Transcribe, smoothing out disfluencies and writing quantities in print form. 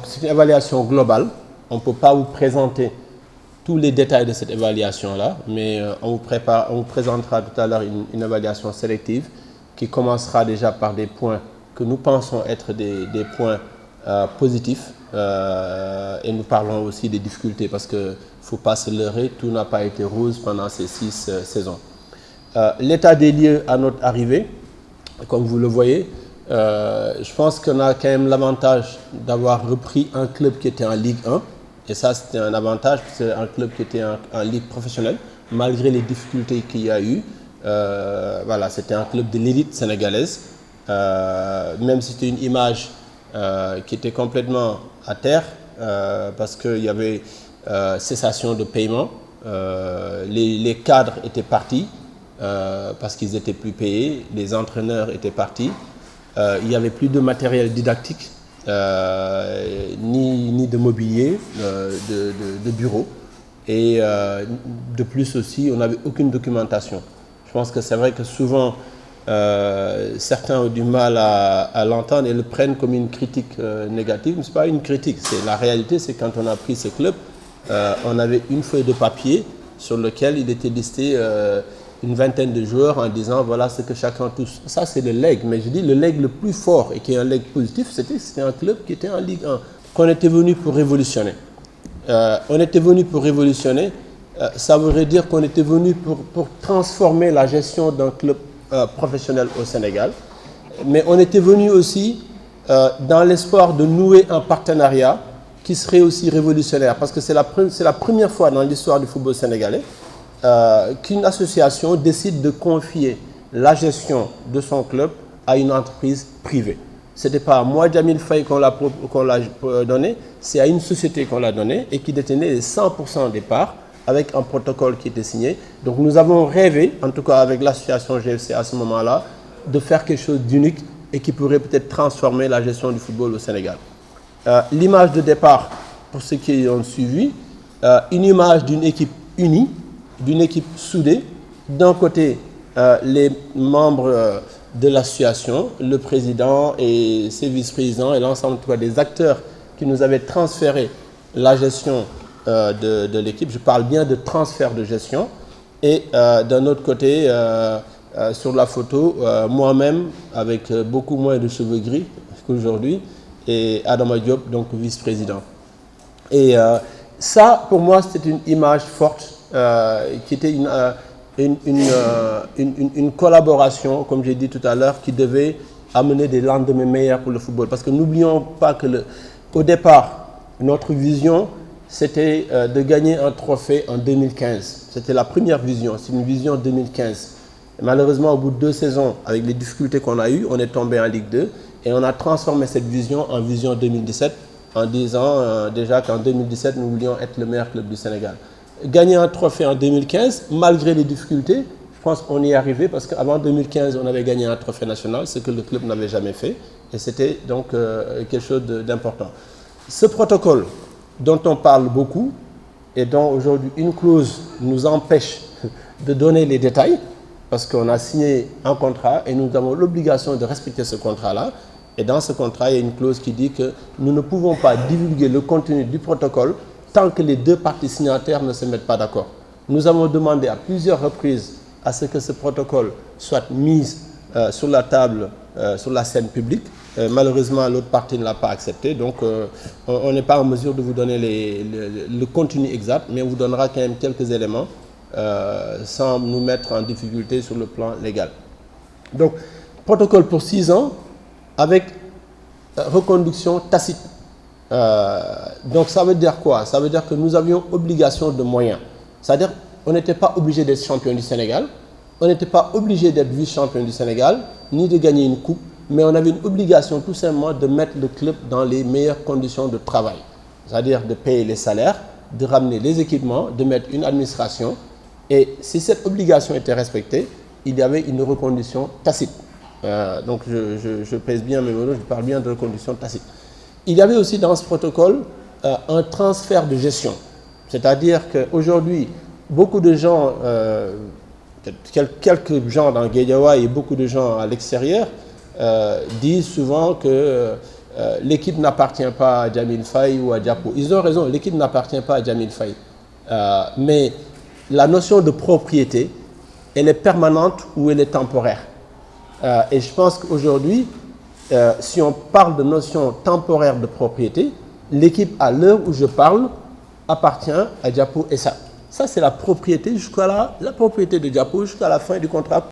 Donc c'est une évaluation globale. On ne peut pas vous présenter tous les détails de cette évaluation-là, mais on vous présentera tout à l'heure une évaluation sélective qui commencera déjà par des points que nous pensons être des points positifs, et nous parlons aussi des difficultés parce qu'il ne faut pas se leurrer, tout n'a pas été rose pendant ces 6 saisons. L'état des lieux à notre arrivée, comme vous le voyez, je pense qu'on a quand même l'avantage d'avoir repris un club qui était en Ligue 1. Et ça, c'était un avantage, c'est un club qui était en Ligue professionnelle, malgré les difficultés qu'il y a eu. Voilà, c'était un club de l'élite sénégalaise, même si c'était une image qui était complètement à terre, parce qu'il y avait cessation de paiement. Les cadres étaient partis, parce qu'ils n'étaient plus payés, les entraîneurs étaient partis. Il n'y avait plus de matériel didactique, ni de mobilier, de bureau. Et de plus aussi, on n'avait aucune documentation. Je pense que c'est vrai que souvent, certains ont du mal à l'entendre et le prennent comme une critique négative. Mais ce n'est pas une critique, la réalité, c'est quand on a pris ce club, on avait une feuille de papier sur laquelle il était listé une vingtaine de joueurs en disant voilà ce que chacun touche. Ça, c'est le legs. Mais je dis le legs le plus fort et qui est un legs positif, c'était un club qui était en Ligue 1. Qu'on était venu pour révolutionner. On était venu pour révolutionner. Ça voudrait dire qu'on était venu pour transformer la gestion d'un club professionnel au Sénégal. Mais on était venu aussi dans l'espoir de nouer un partenariat qui serait aussi révolutionnaire. Parce que c'est la première fois dans l'histoire du football sénégalais qu'une association décide de confier la gestion de son club à une entreprise privée. Ce n'était pas à moi, Djamil Faye, qu'on l'a donné, c'est à une société qu'on l'a donné et qui détenait les 100% des parts avec un protocole qui était signé. Donc nous avons rêvé, en tout cas avec l'association GFC à ce moment-là, de faire quelque chose d'unique et qui pourrait peut-être transformer la gestion du football au Sénégal. L'image de départ, pour ceux qui ont suivi, une image d'une équipe unie, d'une équipe soudée. D'un côté, les membres de l'association, le président et ses vice-présidents et l'ensemble des acteurs qui nous avaient transféré la gestion de l'équipe. Je parle bien de transfert de gestion. Et d'un autre côté, sur la photo, moi-même, avec beaucoup moins de cheveux gris qu'aujourd'hui, et Adama Diop, donc vice-président. Et ça, pour moi, c'était une image forte qui était une collaboration, comme j'ai dit tout à l'heure, qui devait amener des lendemains meilleurs pour le football. Parce que n'oublions pas qu'au départ, notre vision, c'était de gagner un trophée en 2015. C'était la première vision, c'est une vision 2015. Et malheureusement, au bout de 2 saisons, avec les difficultés qu'on a eues, on est tombé en Ligue 2 et on a transformé cette vision en vision 2017 en disant déjà qu'en 2017, nous voulions être le meilleur club du Sénégal. Gagner un trophée en 2015, malgré les difficultés, je pense qu'on y est arrivé parce qu'avant 2015, on avait gagné un trophée national, ce que le club n'avait jamais fait. Et c'était donc quelque chose d'important. Ce protocole dont on parle beaucoup et dont aujourd'hui une clause nous empêche de donner les détails, parce qu'on a signé un contrat et nous avons l'obligation de respecter ce contrat-là. Et dans ce contrat, il y a une clause qui dit que nous ne pouvons pas divulguer le contenu du protocole tant que les 2 parties signataires ne se mettent pas d'accord. Nous avons demandé à plusieurs reprises à ce que ce protocole soit mis sur la table, sur la scène publique. Malheureusement, l'autre partie ne l'a pas accepté. Donc, on n'est pas en mesure de vous donner le contenu exact, mais on vous donnera quand même quelques éléments sans nous mettre en difficulté sur le plan légal. Donc, protocole pour 6 ans avec reconduction tacite. Donc ça veut dire quoi? Ça veut dire que nous avions obligation de moyens. C'est-à-dire qu'on n'était pas obligé d'être champion du Sénégal, on n'était pas obligé d'être vice-champion du Sénégal, ni de gagner une coupe, mais on avait une obligation tout simplement de mettre le club dans les meilleures conditions de travail. C'est-à-dire de payer les salaires, de ramener les équipements, de mettre une administration. Et si cette obligation était respectée, il y avait une reconduction tacite. Donc je pèse bien mes mots, je parle bien de reconduction tacite. Il y avait aussi dans ce protocole un transfert de gestion. C'est-à-dire qu'aujourd'hui, beaucoup de gens, quelques gens dans Guédiawaye et beaucoup de gens à l'extérieur disent souvent que l'équipe n'appartient pas à Djamil Faye ou à Diapo. Ils ont raison, l'équipe n'appartient pas à Djamil Faye. Mais la notion de propriété, elle est permanente ou elle est temporaire. Et je pense qu'aujourd'hui, si on parle de notion temporaire de propriété, l'équipe à l'heure où je parle appartient à Diapo et ça. Ça, c'est la propriété jusqu'à la propriété de Diapo jusqu'à la fin du contrat.